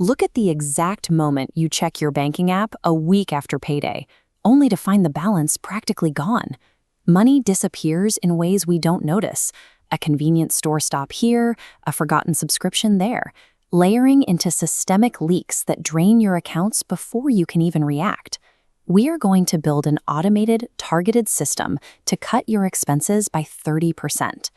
Look at the exact moment you check your banking app a week after payday, only to find the balance practically gone. Money disappears in ways we don't notice. A convenience store stop here, a forgotten subscription there, layering into systemic leaks that drain your accounts before you can even react. We are going to build an automated, targeted system to cut your expenses by 30%.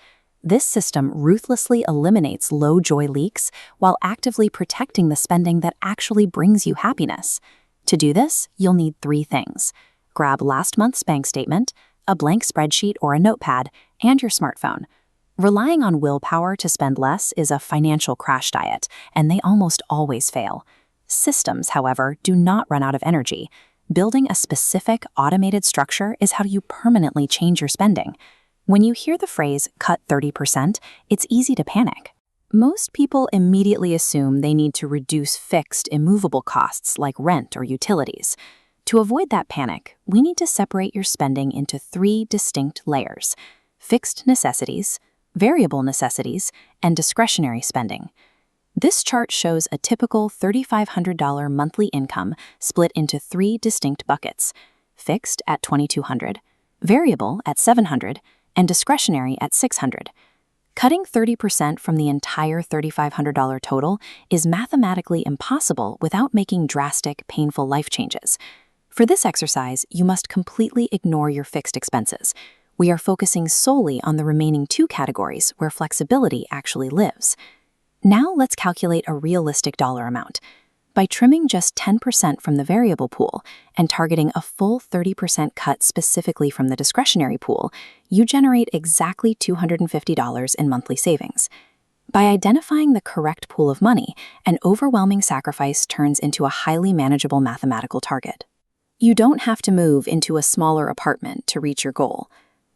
This system ruthlessly eliminates low-joy leaks while actively protecting the spending that actually brings you happiness. To do this, you'll need 3 things. Grab last month's bank statement, a blank spreadsheet or a notepad, and your smartphone. Relying on willpower to spend less is a financial crash diet, and they almost always fail. Systems, however, do not run out of energy. Building a specific, automated structure is how you permanently change your spending. When you hear the phrase, cut 30%, it's easy to panic. Most people immediately assume they need to reduce fixed, immovable costs like rent or utilities. To avoid that panic, we need to separate your spending into 3 distinct layers: fixed necessities, variable necessities, and discretionary spending. This chart shows a typical $3,500 monthly income split into 3 distinct buckets: fixed at $2,200, variable at $700, and discretionary at $600. Cutting 30% from the entire $3,500 total is mathematically impossible without making drastic, painful life changes. For this exercise, you must completely ignore your fixed expenses. We are focusing solely on the remaining 2 categories where flexibility actually lives. Now let's calculate a realistic dollar amount. By trimming just 10% from the variable pool and targeting a full 30% cut specifically from the discretionary pool, you generate exactly $250 in monthly savings. By identifying the correct pool of money, an overwhelming sacrifice turns into a highly manageable mathematical target. You don't have to move into a smaller apartment to reach your goal.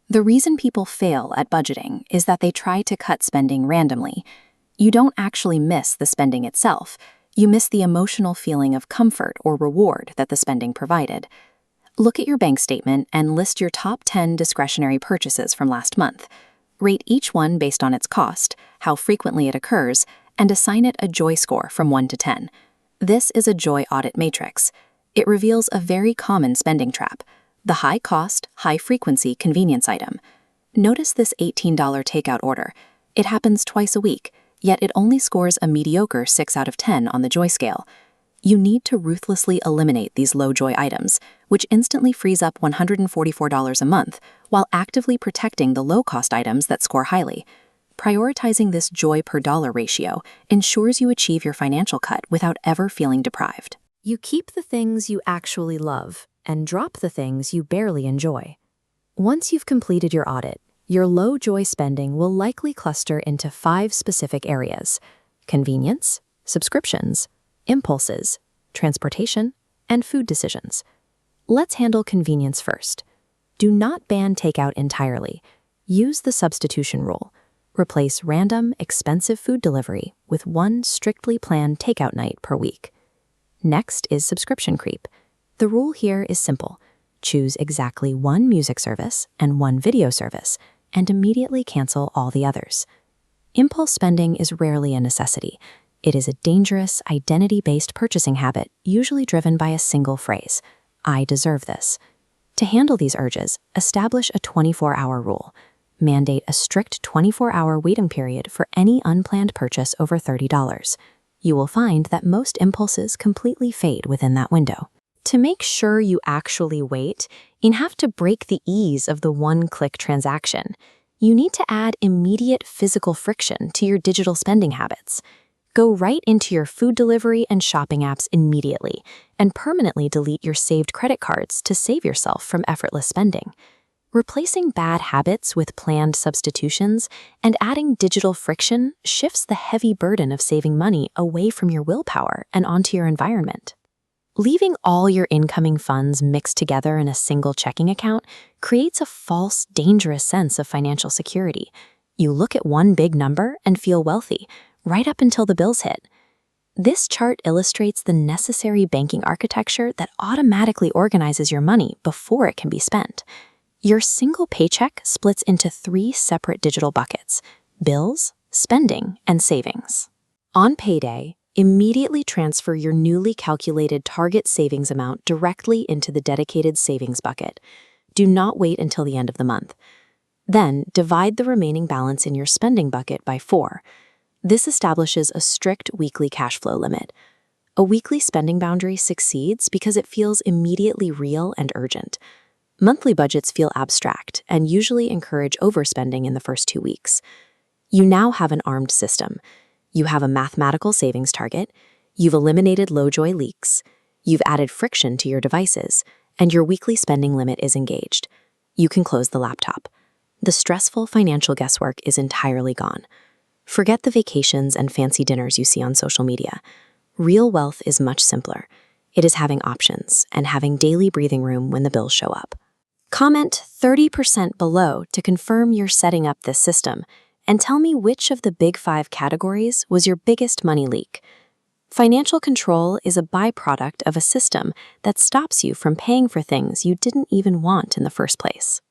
The reason people fail at budgeting is that they try to cut spending randomly. You don't actually miss the spending itself. You miss the emotional feeling of comfort or reward that the spending provided. Look at your bank statement and list your top 10 discretionary purchases from last month. Rate each one based on its cost, how frequently it occurs, and assign it a joy score from 1 to 10. This is a joy audit matrix. It reveals a very common spending trap: the high-cost, high-frequency convenience item. Notice this $18 takeout order. It happens twice a week, yet it only scores a mediocre 6 out of 10 on the joy scale. You need to ruthlessly eliminate these low-joy items, which instantly frees up $144 a month, while actively protecting the low-cost items that score highly. Prioritizing this joy per dollar ratio ensures you achieve your financial cut without ever feeling deprived. You keep the things you actually love and drop the things you barely enjoy. Once you've completed your audit, your low-joy spending will likely cluster into 5 specific areas: convenience, subscriptions, impulses, transportation, and food decisions. Let's handle convenience first. Do not ban takeout entirely. Use the substitution rule. Replace random, expensive food delivery with 1 strictly planned takeout night per week. Next is subscription creep. The rule here is simple. Choose exactly 1 music service and 1 video service, and immediately cancel all the others. Impulse spending is rarely a necessity. It is a dangerous, identity-based purchasing habit, usually driven by a single phrase: "I deserve this." To handle these urges, establish a 24-hour rule. Mandate a strict 24-hour waiting period for any unplanned purchase over $30. You will find that most impulses completely fade within that window. To make sure you actually wait, you have to break the ease of the one-click transaction. You need to add immediate physical friction to your digital spending habits. Go right into your food delivery and shopping apps immediately, and permanently delete your saved credit cards to save yourself from effortless spending. Replacing bad habits with planned substitutions and adding digital friction shifts the heavy burden of saving money away from your willpower and onto your environment. Leaving all your incoming funds mixed together in a single checking account creates a false, dangerous sense of financial security. You look at one big number and feel wealthy, right up until the bills hit. This chart illustrates the necessary banking architecture that automatically organizes your money before it can be spent. Your single paycheck splits into 3 separate digital buckets: bills, spending, and savings. On payday, Immediately transfer your newly calculated target savings amount directly into the dedicated savings bucket. Do not wait until the end of the month. Then, divide the remaining balance in your spending bucket by 4. This establishes a strict weekly cash flow limit. A weekly spending boundary succeeds because it feels immediately real and urgent. Monthly budgets feel abstract and usually encourage overspending in the first 2 weeks. You now have an armed system. You have a mathematical savings target, you've eliminated low-joy leaks, you've added friction to your devices, and your weekly spending limit is engaged. You can close the laptop. The stressful financial guesswork is entirely gone. Forget the vacations and fancy dinners you see on social media. Real wealth is much simpler. It is having options and having daily breathing room when the bills show up. Comment 30% below to confirm you're setting up this system, and tell me which of the big 5 categories was your biggest money leak. Financial control is a byproduct of a system that stops you from paying for things you didn't even want in the first place.